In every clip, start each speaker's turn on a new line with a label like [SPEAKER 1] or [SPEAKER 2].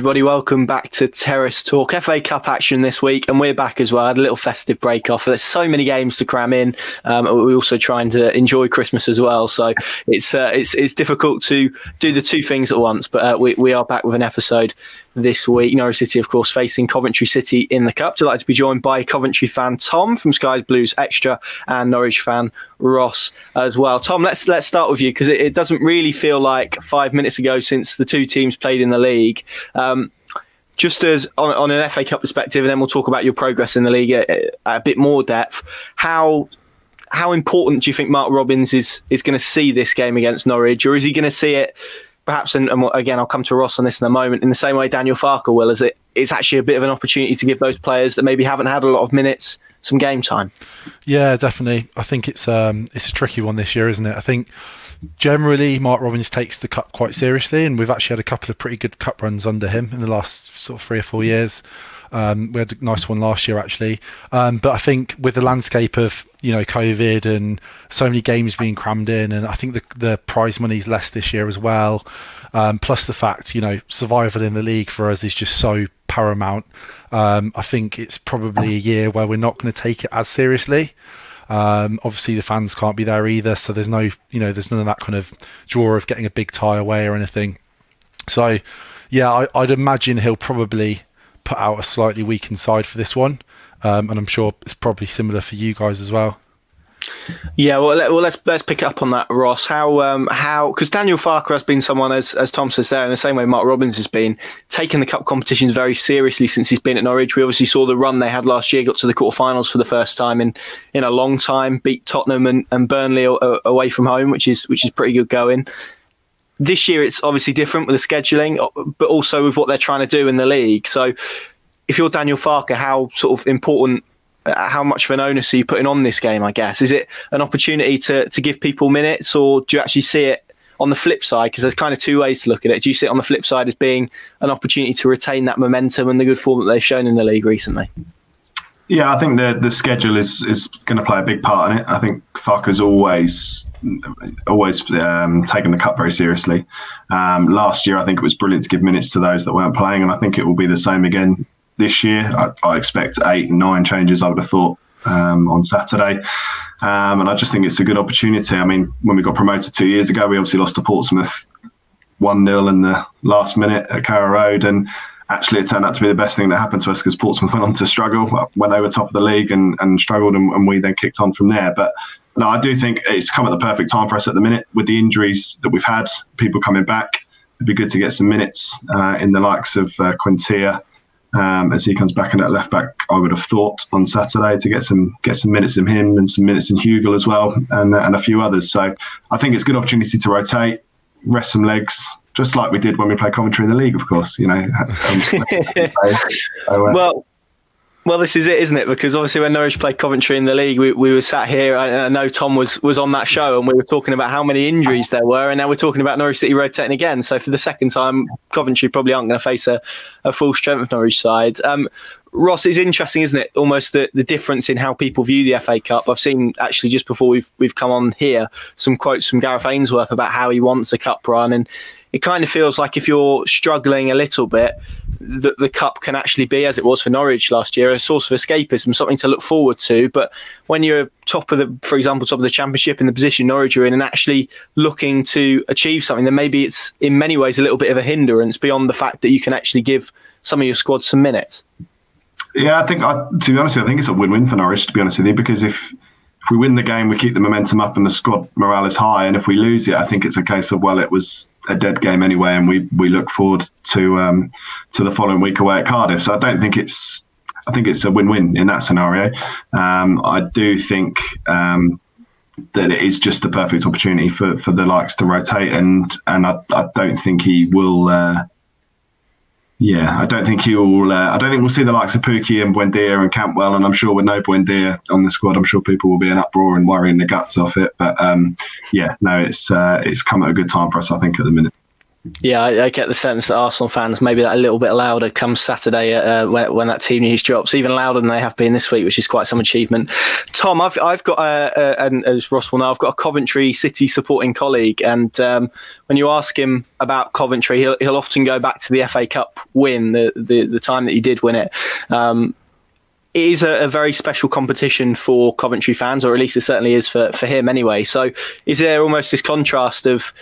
[SPEAKER 1] everybody. Welcome back to Terrace Talk. FA Cup action this week, and we're back as well. I had a little festive break off. There's so many games to cram in. We're also trying to enjoy Christmas as well, so it's difficult to do the two things at once. But we are back with an episode this week. Norwich City, of course, facing Coventry City in the Cup. Delighted to be joined by Coventry fan Tom from Sky Blues Extra and Norwich fan Ross as well. Tom, let's start with you, because it doesn't really feel like 5 minutes ago since the two teams played in the league. Just as on an FA Cup perspective, and then we'll talk about your progress in the league at a bit more depth. How important do you think Mark Robins is going to see this game against Norwich, or is he going to see it perhaps, and again, I'll come to Ross on this in a moment, in the same way Daniel Farke will, as it's actually a bit of an opportunity to give those players that maybe haven't had a lot of minutes some game time?
[SPEAKER 2] Yeah, definitely. I think it's a tricky one this year, isn't it? I think generally Mark Robins takes the cup quite seriously, and we've actually had a couple of pretty good cup runs under him in the last sort of 3 or 4 years. We had a nice one last year, actually. But I think with the landscape of, COVID and so many games being crammed in, and I think the prize money's less this year as well. Plus the fact, survival in the league for us is just so paramount. I think it's probably a year where we're not going to take it as seriously. Obviously the fans can't be there either, so there's no, there's none of that kind of draw of getting a big tie away or anything. So yeah, I'd imagine he'll probably put out a slightly weakened side for this one, and I'm sure it's probably similar for you guys as well.
[SPEAKER 1] Yeah, well, let's pick up on that, Ross. How because Daniel Farke has been someone, as Tom says there, in the same way Mark Robins has been, taking the cup competitions very seriously since he's been at Norwich. We obviously saw the run they had last year, got to the quarterfinals for the first time in a long time, beat Tottenham and Burnley away from home, which is pretty good going. This year it's obviously different with the scheduling, but also with what they're trying to do in the league. So if you're Daniel Farke, how sort of important, how much of an onus are you putting on this game, I guess? Is it an opportunity to give people minutes, or do you actually see it on the flip side? Because there's kind of two ways to look at it. Do you see it on the flip side as being an opportunity to retain that momentum and the good form that they've shown in the league recently?
[SPEAKER 3] Yeah, I think the schedule is going to play a big part in it. I think Farke's always taken the cup very seriously. Last year, I think it was brilliant to give minutes to those that weren't playing, and I think it will be the same again this year. I expect 8, 9 changes, I would have thought, on Saturday. And I just think it's a good opportunity. I mean, when we got promoted 2 years ago, we obviously lost to Portsmouth 1-0 in the last minute at Carrow Road, and actually it turned out to be the best thing that happened to us, because Portsmouth went on to struggle when they were top of the league and struggled, and we then kicked on from there. But no, I do think it's come at the perfect time for us at the minute with the injuries that we've had, people coming back. It'd be good to get some minutes in the likes of Quintia as he comes back in at left back. I would have thought on Saturday to get some minutes in him and some minutes in Hugill as well, and a few others. So I think it's a good opportunity to rotate, rest some legs, just like we did when we played Coventry in the league, of course.
[SPEAKER 1] Well, this is it, isn't it? Because obviously when Norwich played Coventry in the league, we were sat here, I know Tom was on that show, and we were talking about how many injuries there were, and now we're talking about Norwich City rotating again. So for the second time, Coventry probably aren't going to face a full strength Norwich side. Ross, it's interesting, isn't it? Almost the difference in how people view the FA Cup. I've seen, actually, just before we've come on here, some quotes from Gareth Ainsworth about how he wants a cup run, and it kind of feels like if you're struggling a little bit, the cup can actually be, as it was for Norwich last year, a source of escapism, something to look forward to. But when you're top of the Championship in the position Norwich are in, and actually looking to achieve something, then maybe it's in many ways a little bit of a hindrance beyond the fact that you can actually give some of your squad some minutes.
[SPEAKER 3] Yeah, to be honest with you, I think it's a win-win for Norwich, to be honest with you, because if we win the game, we keep the momentum up and the squad morale is high. And if we lose it, I think it's a case of, well, it was a dead game anyway, and we look forward to the following week away at Cardiff. So I think it's a win-win in that scenario. I do think that it is just the perfect opportunity for the likes to rotate, and I don't think he will. I don't think we'll see the likes of Pukki and Buendia and Campbell, and I'm sure with no Buendia on the squad, I'm sure people will be in uproar and worrying the guts off it. But it's come at a good time for us, I think, at the minute.
[SPEAKER 1] Yeah, I get the sense that Arsenal fans maybe that a little bit louder come Saturday when that team news drops, even louder than they have been this week, which is quite some achievement. Tom, I've got, and as Ross will know, I've got a Coventry City supporting colleague, and when you ask him about Coventry, he'll often go back to the FA Cup win, the time that you did win it. It is a very special competition for Coventry fans, or at least it certainly is for him anyway. So is there almost this contrast of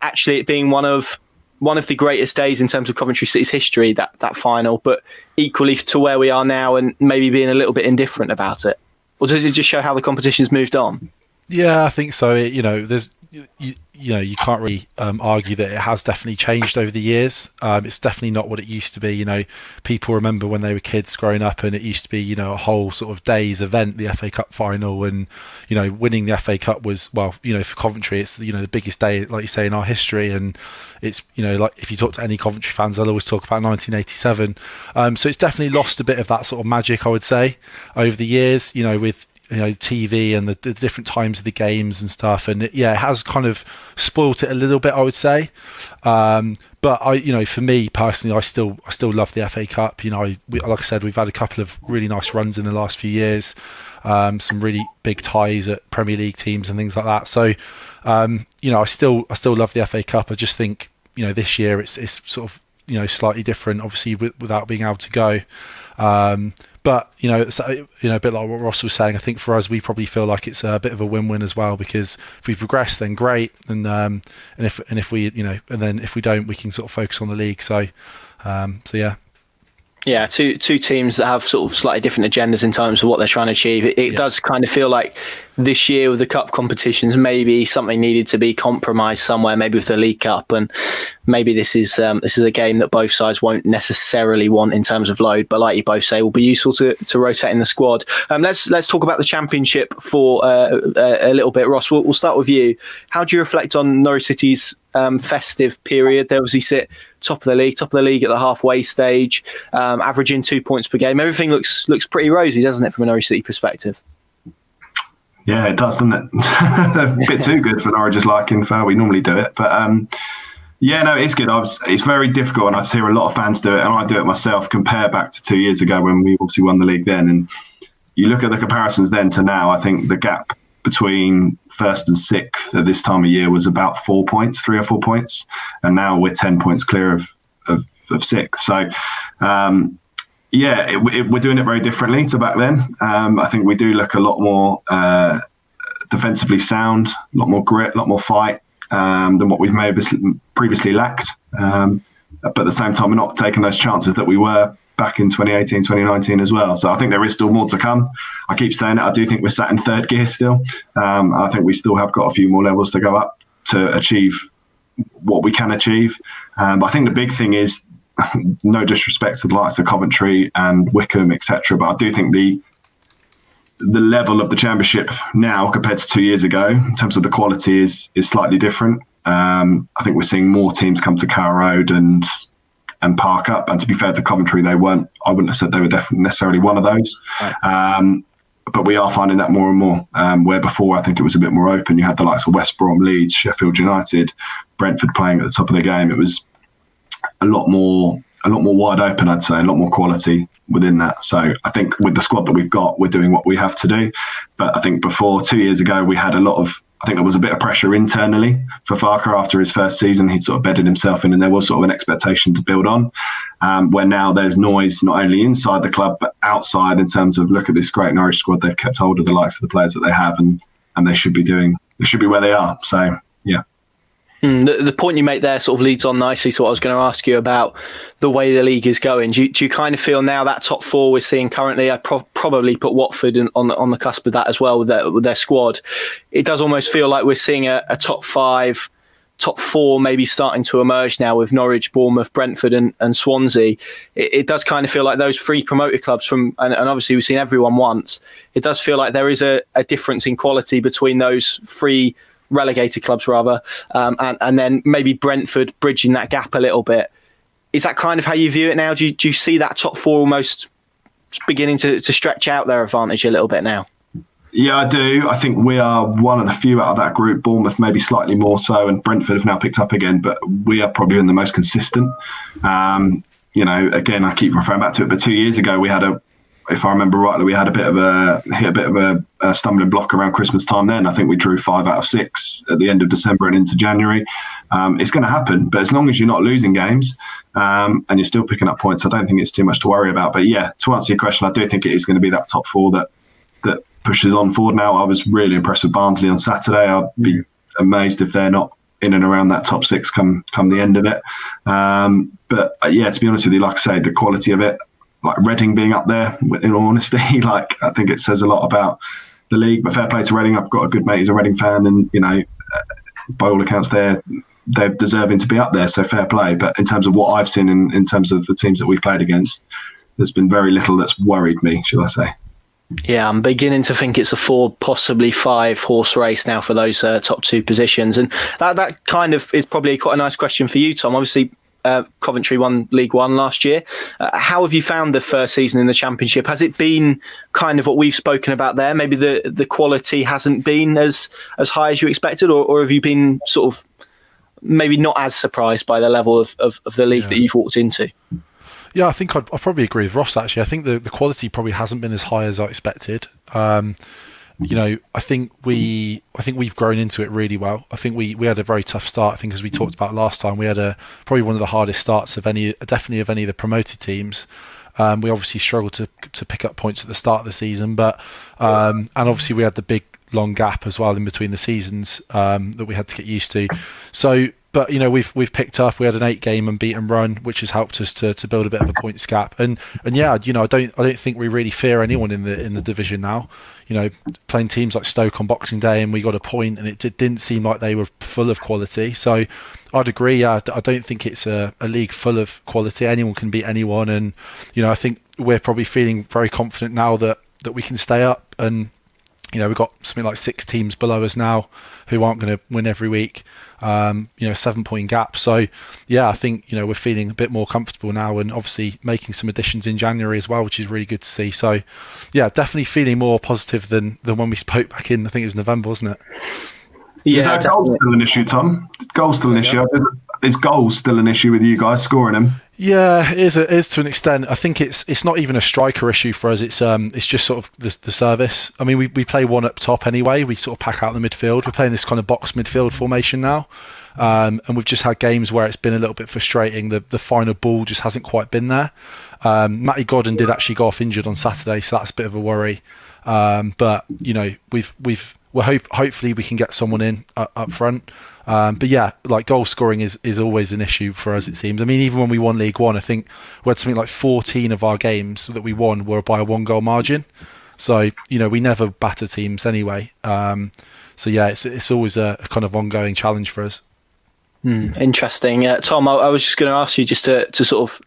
[SPEAKER 1] actually it being one of the greatest days in terms of Coventry City's history, that final, but equally to where we are now and maybe being a little bit indifferent about it? Or does it just show how the competition's moved on?
[SPEAKER 2] Yeah, I think so. You can't really argue that it has definitely changed over the years. It's definitely not what it used to be. People remember when they were kids growing up, and it used to be, a whole sort of day's event, the FA Cup final, and winning the FA Cup was, for Coventry, it's the biggest day, like you say, in our history, and it's like if you talk to any Coventry fans, they'll always talk about 1987. So it's definitely lost a bit of that sort of magic, I would say, over the years. With TV and the different times of the games and stuff, and it has kind of spoilt it a little bit, I would say. But for me personally, I still love the FA Cup. Like I said, we've had a couple of really nice runs in the last few years, some really big ties at Premier League teams and things like that. So, I still love the FA Cup. I just think this year it's sort of slightly different, obviously without being able to go. But a bit like what Ross was saying, I think for us, we probably feel like it's a bit of a win-win as well, because if we progress, then great, and if we and then if we don't, we can sort of focus on the league. So yeah.
[SPEAKER 1] Yeah, two teams that have sort of slightly different agendas in terms of what they're trying to achieve. It does kind of feel like this year with the cup competitions, maybe something needed to be compromised somewhere, maybe with the League Cup, and maybe this is a game that both sides won't necessarily want in terms of load, but like you both say, will be useful to rotate in the squad. Let's talk about the Championship for a little bit. Ross, we'll start with you. How do you reflect on Norwich City's festive period? They obviously sit top of the league at the halfway stage, averaging 2 points per game. Everything looks pretty rosy, doesn't it, from a Norwich City perspective?
[SPEAKER 3] Yeah, it does, doesn't it? A bit too good for Norwich's liking for how we normally do it. But it's good. It's very difficult, and I hear a lot of fans do it, and I do it myself. Compare back to 2 years ago when we obviously won the league then, and you look at the comparisons then to now. I think the gap between first and sixth at this time of year was about 4 points, 3 or 4 points, and now we're 10 points clear of sixth. So, we're doing it very differently to back then. I think we do look a lot more defensively sound, a lot more grit, a lot more fight than what we've maybe previously lacked. But at the same time, we're not taking those chances that we were back in 2018, 2019 as well. So I think there is still more to come. I keep saying it. I do think we're sat in third gear still. I think we still have got a few more levels to go up to achieve what we can achieve. But I think the big thing is, no disrespect to the likes of Coventry and Wycombe, etc., but I do think the level of the Championship now compared to 2 years ago, in terms of the quality, is slightly different. I think we're seeing more teams come to Carrow Road and park up. And to be fair to Coventry, they weren't. I wouldn't have said they were definitely necessarily one of those. Right. But we are finding that more and more. Where before, I think it was a bit more open. You had the likes of West Brom, Leeds, Sheffield United, Brentford playing at the top of the game. It was a lot more wide open, I'd say, a lot more quality within that. So I think with the squad that we've got, we're doing what we have to do. But I think before, 2 years ago, we had I think there was a bit of pressure internally for Farke after his first season. He'd sort of bedded himself in, and there was sort of an expectation to build on. Where now there's noise not only inside the club but outside in terms of, look at this great Norwich squad. They've kept hold of the likes of the players that they have, and they should be where they are. So yeah.
[SPEAKER 1] The point you make there sort of leads on nicely to what I was going to ask you about the way the league is going. Do you kind of feel now that top four we're seeing currently, I'd probably put Watford on the cusp of that as well with their squad. It does almost feel like we're seeing a top five, top four maybe starting to emerge now with Norwich, Bournemouth, Brentford and Swansea. It does kind of feel like those three promoted clubs and obviously we've seen everyone once. It does feel like there is a difference in quality between those three relegated clubs rather, and then maybe Brentford bridging that gap a little bit. Is that kind of how you view it now? Do you see that top four almost beginning to stretch out their advantage a little bit now?
[SPEAKER 3] Yeah, I do. I think we are one of the few out of that group. Bournemouth maybe slightly more so, and Brentford have now picked up again, but we are probably the most consistent. Again, I keep referring back to it, but 2 years ago we had if I remember rightly, we had hit a bit of a stumbling block around Christmas time. Then I think we drew 5 out of 6 at the end of December and into January. It's going to happen, but as long as you're not losing games and you're still picking up points, I don't think it's too much to worry about. But yeah, to answer your question, I do think it is going to be that top 4 that pushes on forward. Now, I was really impressed with Barnsley on Saturday. I'd be amazed if they're not in and around that top 6 come the end of it. But to be honest with you, like I say, the quality of it, like Reading being up there, in all honesty, I think it says a lot about the league. But fair play to Reading. I've got a good mate who's a Reading fan, and by all accounts, they're deserving to be up there. So fair play. But in terms of what I've seen in terms of the teams that we've played against, there's been very little that's worried me, shall I say.
[SPEAKER 1] Yeah, I'm beginning to think it's a 4, possibly 5 horse race now for those top 2 positions. And that kind of is probably quite a nice question for you, Tom. Obviously, Coventry won League One last year. How have you found the first season in the Championship? Has it been kind of what we've spoken about there? Maybe the quality hasn't been as high as you expected, or have you been sort of maybe not as surprised by the level of the league that you've walked into?
[SPEAKER 2] Yeah, I think I'd probably agree with Ross, actually. I think the quality probably hasn't been as high as I expected. I think we've grown into it really well. I think we had a very tough start. I think, as we talked about last time, we had probably one of the hardest starts of any of the promoted teams. We obviously struggled to pick up points at the start of the season, but and obviously we had the big long gap as well in between the seasons that we had to get used to. So, but we've picked up. We had an 8-game unbeaten run, which has helped us to build a bit of a points gap. And yeah, I don't think we really fear anyone in the division now. Playing teams like Stoke on Boxing Day, and we got a point, and it didn't seem like they were full of quality. So I'd agree. Yeah, I don't think it's a league full of quality. Anyone can beat anyone, and I think we're probably feeling very confident now that we can stay up. And we've got something like 6 teams below us now who aren't going to win every week. 7-point gap. So yeah, I think we're feeling a bit more comfortable now, and obviously making some additions in January as well, which is really good to see. So yeah, definitely feeling more positive than when we spoke back in, I think it was November, wasn't it?
[SPEAKER 3] Yeah, is goal still an issue, Tom? Goal still an issue? Is goals still an issue with you guys scoring them?
[SPEAKER 2] Yeah, it is to an extent. I think it's not even a striker issue for us. It's just sort of the service. I mean, we play one up top anyway. We sort of pack out the midfield. We're playing this kind of box midfield formation now, and we've just had games where it's been a little bit frustrating. The final ball just hasn't quite been there. Matty Godden did actually go off injured on Saturday, so that's a bit of a worry. But hopefully we can get someone in up front. But yeah, like goal scoring is always an issue for us, it seems. I mean, even when we won League One, I think we had something like 14 of our games that we won were by a 1-goal margin. So, we never batter teams anyway. So yeah, it's always a kind of ongoing challenge for us.
[SPEAKER 1] Interesting. Tom, I was just going to ask you just to sort of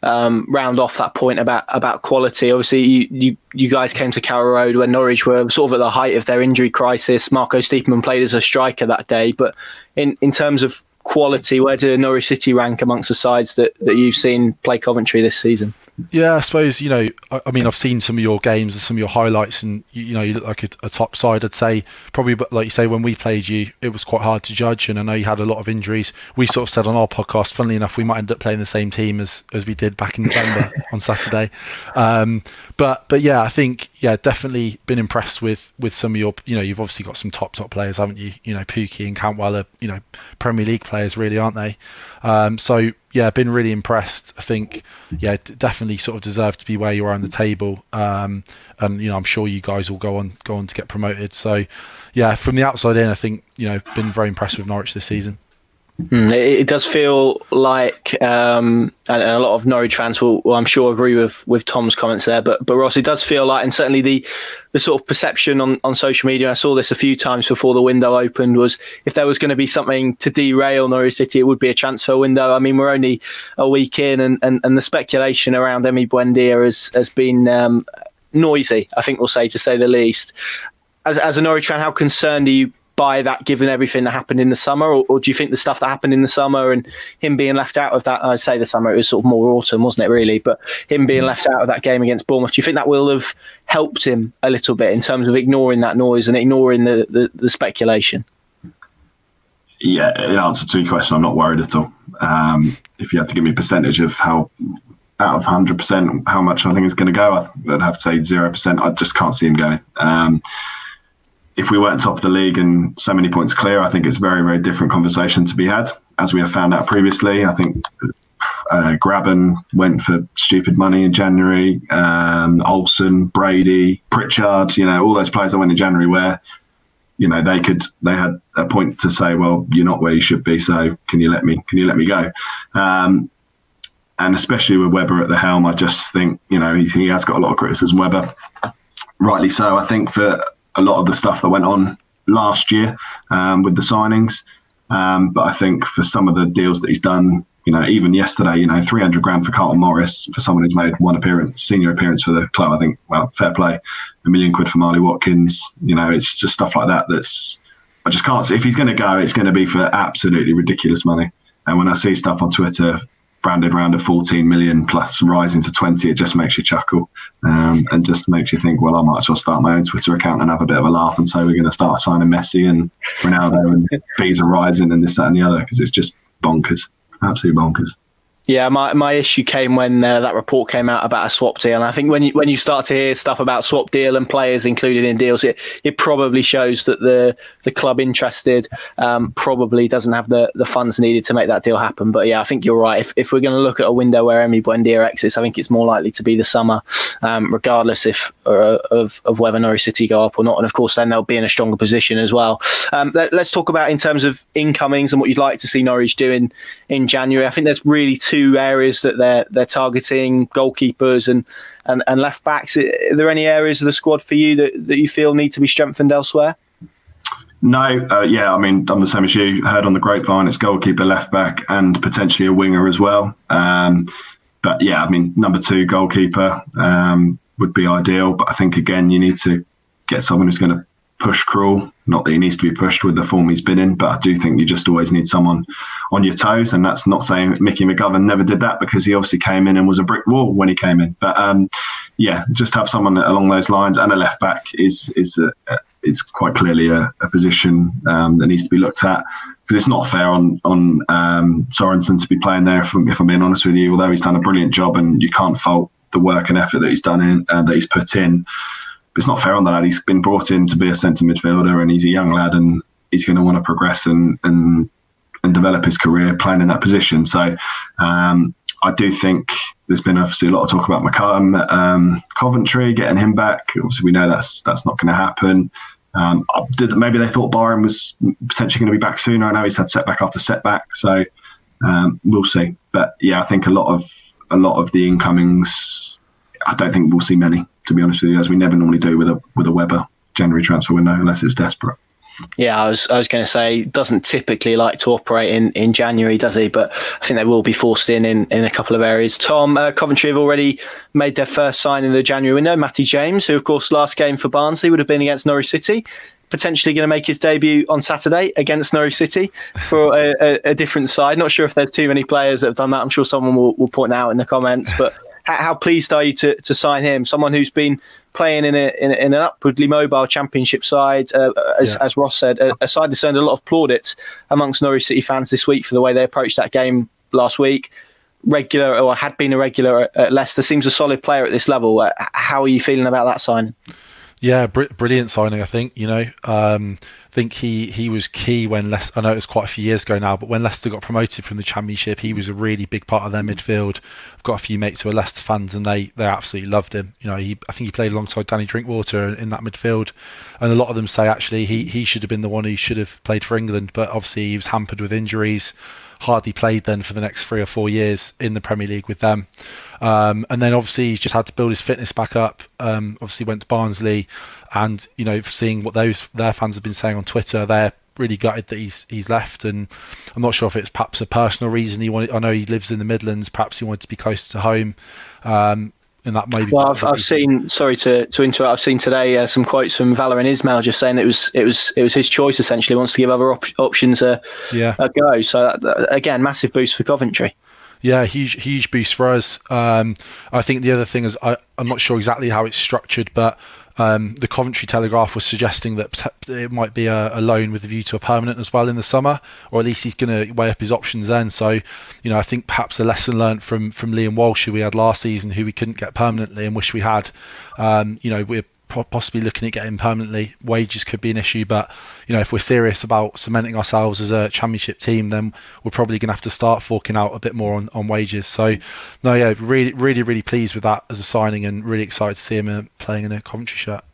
[SPEAKER 1] round off that point about quality. Obviously, you guys came to Carrow Road when Norwich were sort of at the height of their injury crisis. Marco Stiepermann played as a striker that day, but in terms of quality, where do Norwich City rank amongst the sides that you've seen play Coventry this season?
[SPEAKER 2] Yeah, I suppose, I've seen some of your games and some of your highlights, and you look like a top side. I'd say probably, but like you say, when we played you, it was quite hard to judge, and I know you had a lot of injuries. We sort of said on our podcast, funnily enough, we might end up playing the same team as we did back in November on Saturday. But yeah, I think definitely been impressed with some of your, you've obviously got some top players, haven't you? Pukki and Cantwell are Premier League players, really, aren't they? So yeah, been really impressed. I think definitely sort of deserve to be where you are on the table, and I'm sure you guys will go on to get promoted. So yeah, from the outside in, I think been very impressed with Norwich this season.
[SPEAKER 1] It does feel like, and a lot of Norwich fans will I'm sure agree with Tom's comments there, but Ross, it does feel like, and certainly the sort of perception on social media, I saw this a few times before the window opened, was if there was going to be something to derail Norwich City, it would be a transfer window. I mean, we're only a week in, and the speculation around Emi Buendia has been noisy, I think we'll say, to say the least. As a Norwich fan, how concerned are you buy that given everything that happened in the summer, or do you think the stuff that happened in the summer and him being left out of that, I say the summer, it was sort of more autumn, wasn't it really, but him being left out of that game against Bournemouth, do you think that will have helped him a little bit in terms of ignoring that noise and ignoring the speculation?
[SPEAKER 3] Yeah, in answer to your question, I'm not worried at all. If you had to give me a percentage of how, out of 100%, how much I think it's going to go, I'd have to say 0%. I just can't see him going. If we weren't top of the league and so many points clear, I think it's a very, very different conversation to be had. As we have found out previously, I think Graben went for stupid money in January. Olsen, Brady, Pritchard, all those players that went in January where, they had a point to say, well, you're not where you should be, so can you let me go? And especially with Webber at the helm, I just think, he has got a lot of criticism, Webber. Rightly so. I think for a lot of the stuff that went on last year with the signings. But I think for some of the deals that he's done, even yesterday, 300 grand for Carlton Morris, for someone who's made one senior appearance for the club, I think, well, fair play. £1 million for Marley Watkins. It's just stuff like that I just can't see. If he's going to go, it's going to be for absolutely ridiculous money. And when I see stuff on Twitter branded around at 14 million plus rising to 20, it just makes you chuckle and just makes you think, well, I might as well start my own Twitter account and have a bit of a laugh and say we're going to start signing Messi and Ronaldo and fees are rising and this, that and the other, because it's just bonkers, absolutely bonkers.
[SPEAKER 1] Yeah, my issue came when that report came out about a swap deal. And I think when you start to hear stuff about swap deal and players included in deals, it probably shows that the club interested probably doesn't have the funds needed to make that deal happen. But yeah, I think you're right. If we're going to look at a window where Emi Buendia exits, I think it's more likely to be the summer, regardless of whether Norwich City go up or not. And of course, then they'll be in a stronger position as well. Let's talk about in terms of incomings and what you'd like to see Norwich do in January. I think there's really two areas that they're targeting: goalkeepers and left backs. Are there any areas of the squad for you that you feel need to be strengthened elsewhere?
[SPEAKER 3] No, I'm the same as you. Heard on the grapevine, it's goalkeeper, left back, and potentially a winger as well. But yeah, number 2 goalkeeper would be ideal. But I think again, you need to get someone who's going to push Krul. Not that he needs to be pushed with the form he's been in, but I do think you just always need someone on your toes. And that's not saying Mickey McGovern never did that, because he obviously came in and was a brick wall when he came in. But just have someone along those lines, and a left back is quite clearly a position that needs to be looked at, because it's not fair on Sorensen to be playing there. If I'm being honest with you, although he's done a brilliant job, and you can't fault the work and effort that he's done that he's put in. But it's not fair on the lad. He's been brought in to be a centre midfielder, and he's a young lad, and he's going to want to progress and develop his career playing in that position. So I do think there's been obviously a lot of talk about McCallum, Coventry, getting him back. Obviously, we know that's not going to happen. Maybe they thought Byron was potentially going to be back sooner. I know he's had setback after setback, so we'll see. But yeah, I think a lot of the incomings, I don't think we'll see many, to be honest with you, as we never normally do with a Webber January transfer window, unless it's desperate.
[SPEAKER 1] Yeah, I was going to say, doesn't typically like to operate in January, does he? But I think they will be forced in a couple of areas. Tom, Coventry have already made their first sign in the January window. Matty James, who of course last game for Barnsley would have been against Norwich City, potentially going to make his debut on Saturday against Norwich City for a different side. Not sure if there's too many players that have done that. I'm sure someone will point out in the comments, but how pleased are you to sign him? Someone who's been playing in an upwardly mobile Championship side, as Ross said, a side that's earned a lot of plaudits amongst Norwich City fans this week for the way they approached that game last week. Regular, or had been a regular at Leicester, seems a solid player at this level. How are you feeling about that signing?
[SPEAKER 2] Yeah, brilliant signing, I think. I think he was key when Leicester, I know it was quite a few years ago now, but when Leicester got promoted from the Championship, he was a really big part of their midfield. I've got a few mates who are Leicester fans, and they absolutely loved him. I think he played alongside Danny Drinkwater in that midfield, and a lot of them say actually he should have been the one who should have played for England, but obviously he was hampered with injuries, hardly played then for the next 3 or 4 years in the Premier League with them. And then obviously he's just had to build his fitness back up. Obviously went to Barnsley, and seeing what their fans have been saying on Twitter, they're really gutted that he's left. And I'm not sure if it's perhaps a personal reason he wanted. I know he lives in the Midlands. Perhaps he wanted to be closer to home. And that maybe.
[SPEAKER 1] Well, I've seen. Sorry to interrupt. I've seen today some quotes from Valérien Ismaël just saying that it was his choice. Essentially, wants to give other options a go. So again, massive boost for Coventry.
[SPEAKER 2] Yeah, huge boost for us. I think the other thing is I'm not sure exactly how it's structured, but the Coventry Telegraph was suggesting that it might be a loan with a view to a permanent as well in the summer, or at least he's going to weigh up his options then. So, I think perhaps a lesson learnt from Liam Walsh, who we had last season, who we couldn't get permanently and wish we had. We're possibly looking at getting permanently. Wages could be an issue, but if we're serious about cementing ourselves as a championship team, then we're probably going to have to start forking out a bit more on wages. So really pleased with that as a signing, and really excited to see him playing in a Coventry shirt.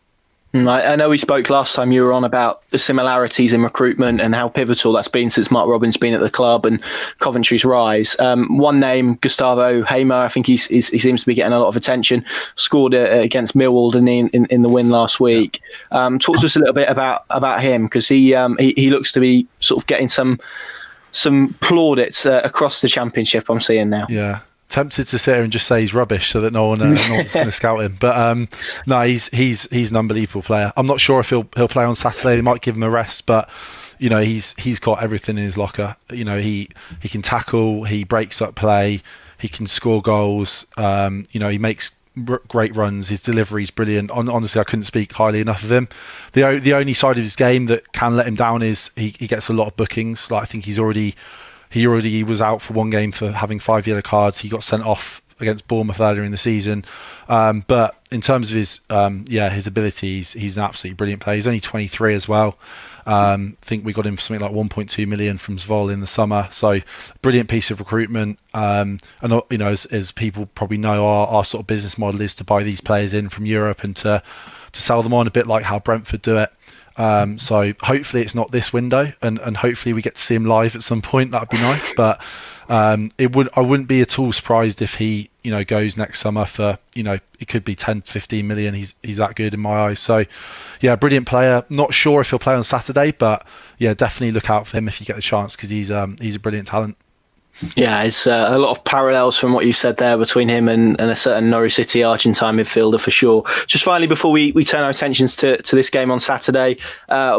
[SPEAKER 1] I know we spoke last time you were on about the similarities in recruitment and how pivotal that's been since Mark Robins been at the club and Coventry's rise. One name, Gustavo Hamer, I think he seems to be getting a lot of attention. Scored against Millwall in the win last week. Talk to us a little bit about him, because he looks to be sort of getting some plaudits across the Championship. I'm seeing now.
[SPEAKER 2] Yeah. Tempted to sit here and just say he's rubbish so that no one's going to scout him, but no, he's an unbelievable player. I'm not sure if he'll play on Saturday. They might give him a rest, but he's got everything in his locker. He can tackle, he breaks up play, he can score goals. He makes great runs. His delivery's brilliant. Honestly, I couldn't speak highly enough of him. The only side of his game that can let him down is he gets a lot of bookings. Like, I think he already was out for one game for having 5 yellow cards. He got sent off against Bournemouth earlier in the season. But in terms of his abilities, he's an absolutely brilliant player. He's only 23 as well. I think we got him for something like 1.2 million from Zwolle in the summer. So brilliant piece of recruitment. And as people probably know, our sort of business model is to buy these players in from Europe and to sell them on, a bit like how Brentford do it. So hopefully it's not this window, and hopefully we get to see him live at some point. That'd be nice. But I wouldn't be at all surprised if he goes next summer for it could be 10 to 15 million. He's that good in my eyes. So yeah, brilliant player. Not sure if he'll play on Saturday, but yeah, definitely look out for him if you get the chance, because he's a brilliant talent.
[SPEAKER 1] Yeah, it's a lot of parallels from what you said there between him and a certain Norwich City Argentine midfielder for sure. Just finally, before we turn our attentions to this game on Saturday,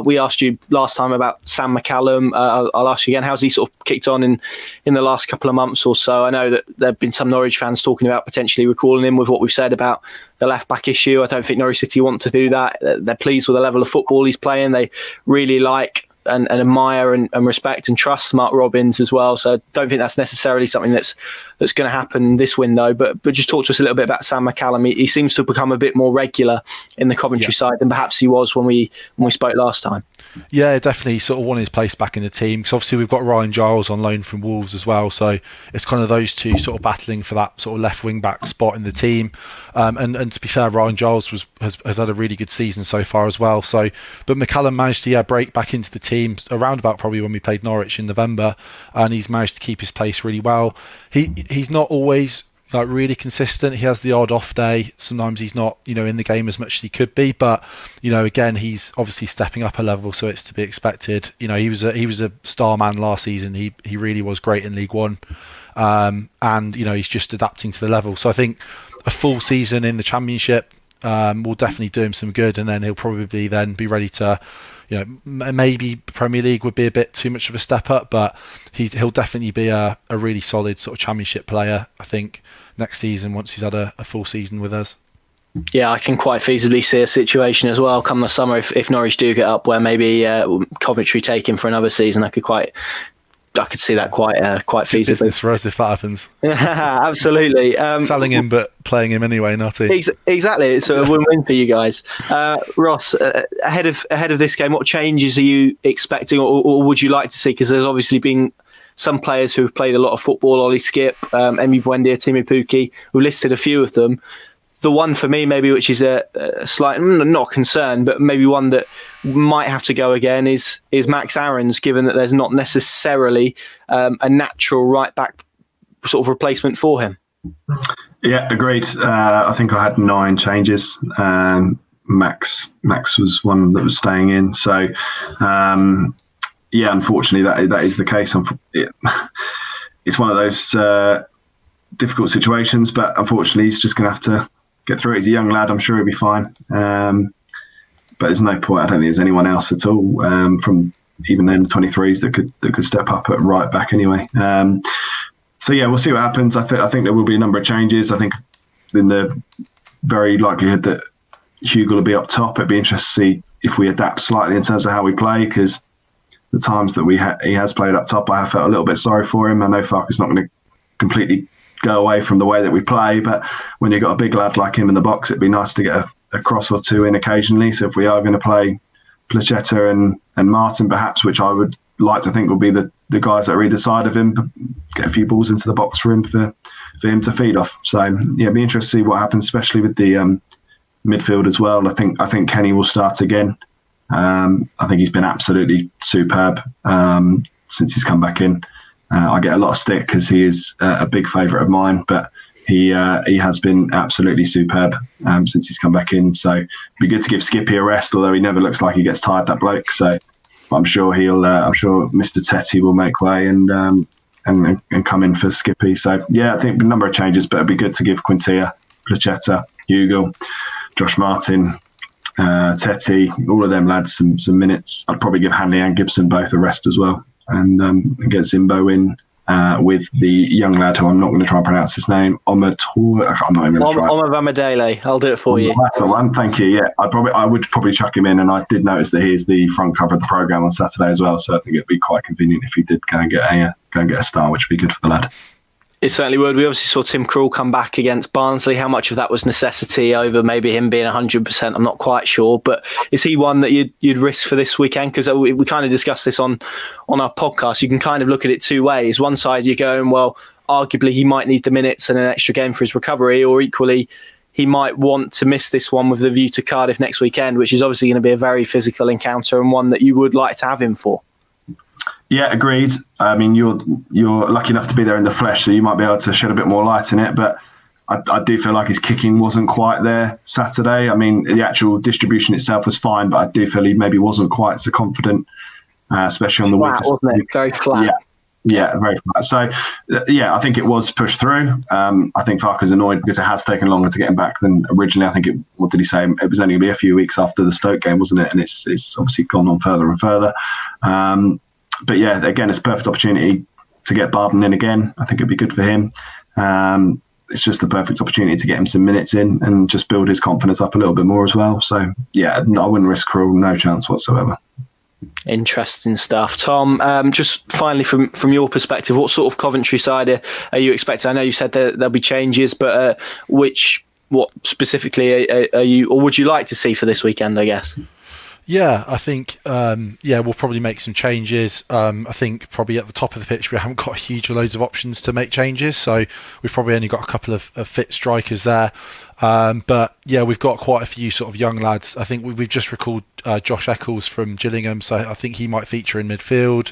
[SPEAKER 1] we asked you last time about Sam McCallum. I'll ask you again, how's he sort of kicked on in the last couple of months or so? I know that there have been some Norwich fans talking about potentially recalling him with what we've said about the left-back issue. I don't think Norwich City want to do that. They're pleased with the level of football he's playing. They really like and admire and respect and trust Mark Robins as well. So I don't think that's necessarily something that's going to happen this window. But just talk to us a little bit about Sam McCallum. He seems to have become a bit more regular in the Coventry side than perhaps he was when we spoke last time.
[SPEAKER 2] Yeah, definitely sort of wanted his place back in the team, because obviously we've got Ryan Giles on loan from Wolves as well. So it's kind of those two sort of battling for that sort of left wing back spot in the team. And to be fair, Ryan Giles has had a really good season so far as well. So, but McCallum managed to break back into the team around about probably when we played Norwich in November, and he's managed to keep his place really well. He's not always really consistent. He has the odd off day. Sometimes he's not in the game as much as he could be, but again, he's obviously stepping up a level, so it's to be expected. He was a star man last season. He really was great in League One, and he's just adapting to the level. So I think a full season in the Championship will definitely do him some good, and then he'll probably then be ready to maybe Premier League would be a bit too much of a step up, but he'll definitely be a really solid sort of Championship player, I think, next season once he's had a full season with us.
[SPEAKER 1] Yeah, I can quite feasibly see a situation as well come the summer if Norwich do get up, where maybe Coventry take him for another season. I could see that quite feasibly.
[SPEAKER 2] Business for us if that happens.
[SPEAKER 1] Absolutely.
[SPEAKER 2] Selling him but playing him anyway, not he.
[SPEAKER 1] Exactly. It's a win-win for you guys. Ross, ahead of this game, what changes are you expecting or would you like to see? Because there's obviously been some players who have played a lot of football, Ollie Skip, Emi Buendia, Timu Pukki. We listed a few of them. The one for me, maybe, which is a slight, not concern, but maybe one that might have to go again is Max Aarons, given that there's not necessarily a natural right back sort of replacement for him.
[SPEAKER 3] Yeah, agreed. I think I had 9 changes. Max was one that was staying in. So, unfortunately, that is the case. It's one of those difficult situations, but unfortunately, he's just going to have to get through it. He's a young lad. I'm sure he'll be fine. But there's no point. I don't think there's anyone else at all from even then the 23s that could step up at right back anyway. So yeah, we'll see what happens. I think there will be a number of changes. I think in the very likelihood that Hugo will be up top, it'd be interesting to see if we adapt slightly in terms of how we play, because the times that he has played up top, I have felt a little bit sorry for him. I know Farke's not going to completely go away from the way that we play, but when you've got a big lad like him in the box, it'd be nice to get a cross or two in occasionally. So if we are going to play Placheta and Martin, perhaps, which I would like to think will be the guys that are either side of him, get a few balls into the box for him for him to feed off. So yeah, it'd be interesting to see what happens, especially with the midfield as well. I think Kenny will start again. I think he's been absolutely superb since he's come back in. I get a lot of stick because he is a big favourite of mine, but he has been absolutely superb since he's come back in. So it'd be good to give Skippy a rest, although he never looks like he gets tired, that bloke. So I'm sure I'm sure Mr. Tetty will make way and come in for Skippy. So yeah, I think a number of changes, but it'd be good to give Quintilla, Placheta, Hugo, Josh Martin, Tetty, all of them lads some minutes. I'd probably give Hanley and Gibson both a rest as well, and get Zimbo in with the young lad who I'm not going to try and pronounce his name, Omator. I'm not even going to try.
[SPEAKER 1] Omavedele. I'll do it for you.
[SPEAKER 3] That's the one. Thank you. Yeah, I would probably chuck him in, and I did notice that he's the front cover of the programme on Saturday as well. So I think it'd be quite convenient if he did go and get a start, which would be good for the lad.
[SPEAKER 1] It certainly would. We obviously saw Tim Krul come back against Barnsley. How much of that was necessity over maybe him being 100%? I'm not quite sure. But is he one that you'd risk for this weekend? Because we kind of discussed this on our podcast. You can kind of look at it two ways. One side, you're going, well, arguably he might need the minutes and an extra game for his recovery, or equally, he might want to miss this one with the view to Cardiff next weekend, which is obviously going to be a very physical encounter and one that you would like to have him for.
[SPEAKER 3] Yeah, agreed. I mean, you're lucky enough to be there in the flesh, so you might be able to shed a bit more light in it. But I do feel like his kicking wasn't quite there Saturday. I mean, the actual distribution itself was fine, but I do feel he maybe wasn't quite so confident, especially on the weakest.
[SPEAKER 1] Wasn't it? Very flat.
[SPEAKER 3] Yeah, very flat. So, yeah, I think it was pushed through. I think Farke's annoyed because it has taken longer to get him back than originally. I think what did he say? It was only going to be a few weeks after the Stoke game, wasn't it? And it's obviously gone on further and further. But yeah, again, it's a perfect opportunity to get Barden in again. I think it'd be good for him. It's just the perfect opportunity to get him some minutes in and just build his confidence up a little bit more as well. So yeah, I wouldn't risk Krul, no chance whatsoever.
[SPEAKER 1] Interesting stuff. Tom, just finally from your perspective, what sort of Coventry side are you expecting? I know you said there'll be changes, but what specifically are you, or would you like to see for this weekend, I guess?
[SPEAKER 2] Yeah, I think we'll probably make some changes. I think probably at the top of the pitch we haven't got huge loads of options to make changes, so we've probably only got a couple of fit strikers there. But yeah, we've got quite a few sort of young lads. I think we've just recalled Josh Eccles from Gillingham, so I think he might feature in midfield.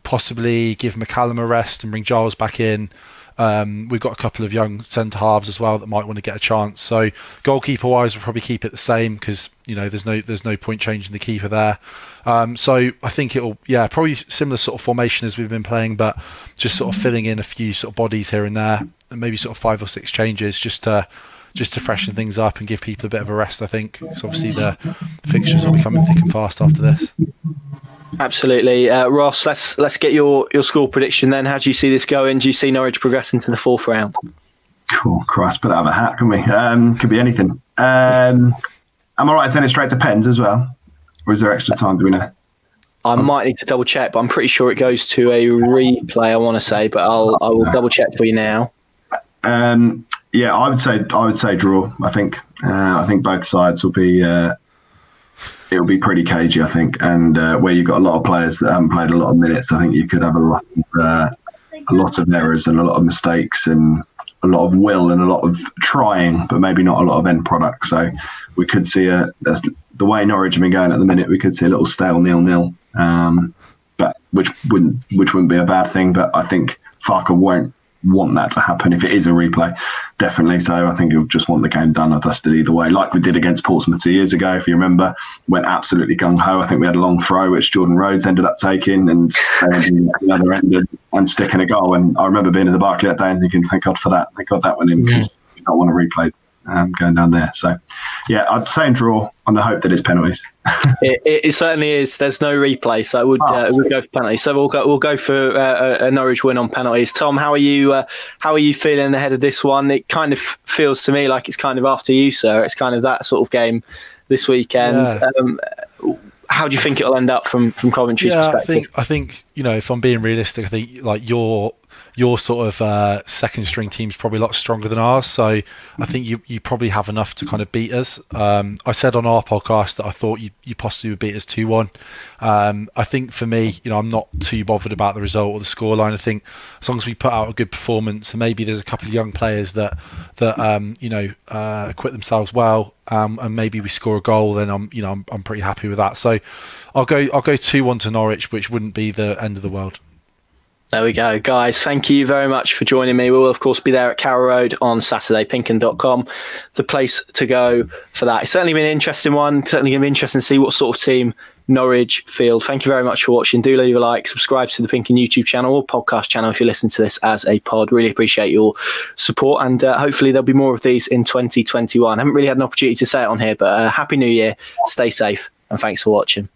[SPEAKER 2] Possibly give McCallum a rest and bring Giles back in. We've got a couple of young centre halves as well that might want to get a chance. So goalkeeper wise, we'll probably keep it the same because there's no point changing the keeper there. So I think it'll probably similar sort of formation as we've been playing, but just sort of filling in a few sort of bodies here and there, and maybe sort of 5 or 6 changes just to freshen things up and give people a bit of a rest. I think because obviously the fixtures will be coming thick and fast after this.
[SPEAKER 1] Absolutely. Ross, let's get your score prediction then. How do you see this going? Do you see Norwich progressing to the 4th round?
[SPEAKER 3] Cool. Christ, put that out of a hat, can we? Could be anything. Am I right in sending it straight to Pens as well? Or is there extra time? Do we know?
[SPEAKER 1] I might need to double check, but I'm pretty sure it goes to a replay, I want to say, but I will double check for you now.
[SPEAKER 3] Yeah, I would say draw. I think both sides will be it'll be pretty cagey, I think, and where you've got a lot of players that haven't played a lot of minutes, I think you could have a lot of errors and a lot of mistakes and a lot of will and a lot of trying, but maybe not a lot of end product. So we could see the way Norwich have been going at the minute, we could see a little stale 0-0, but which wouldn't be a bad thing. But I think Farke won't want that to happen if it is a replay, definitely. So I think he'll just want the game done or dusted either way, like we did against Portsmouth 2 years ago, if you remember. Went absolutely gung-ho. I think we had a long throw which Jordan Rhodes ended up taking and the other end and sticking a goal, and I remember being in the Barclay that day and thinking, thank God for that, thank God that went in, because not want a replay going down there. So, yeah, I'd say draw on the hope that it's penalties.
[SPEAKER 1] It certainly is. There's no replay, so we'll go for penalties. So we'll go for a Norwich win on penalties. Tom, how are you feeling ahead of this one? It kind of feels to me like it's kind of after you, sir. It's kind of that sort of game this weekend. Yeah. How do you think it'll end up from Coventry's perspective?
[SPEAKER 2] I think if I'm being realistic, I think like your sort of second string team's probably a lot stronger than ours, so I think you probably have enough to kind of beat us. I said on our podcast that I thought you possibly would beat us 2-1. I think for me, I'm not too bothered about the result or the scoreline. I think as long as we put out a good performance, and maybe there's a couple of young players that acquit themselves well, and maybe we score a goal, then I'm pretty happy with that. So I'll go 2-1 to Norwich, which wouldn't be the end of the world.
[SPEAKER 1] There we go, guys. Thank you very much for joining me. We will, of course, be there at Carrow Road on Saturday, pinkun.com, the place to go for that. It's certainly been an interesting one. Certainly going to be interesting to see what sort of team Norwich field. Thank you very much for watching. Do leave a like, subscribe to the Pinkun YouTube channel or podcast channel if you listen to this as a pod. Really appreciate your support, and hopefully there'll be more of these in 2021. I haven't really had an opportunity to say it on here, but Happy New Year, stay safe, and thanks for watching.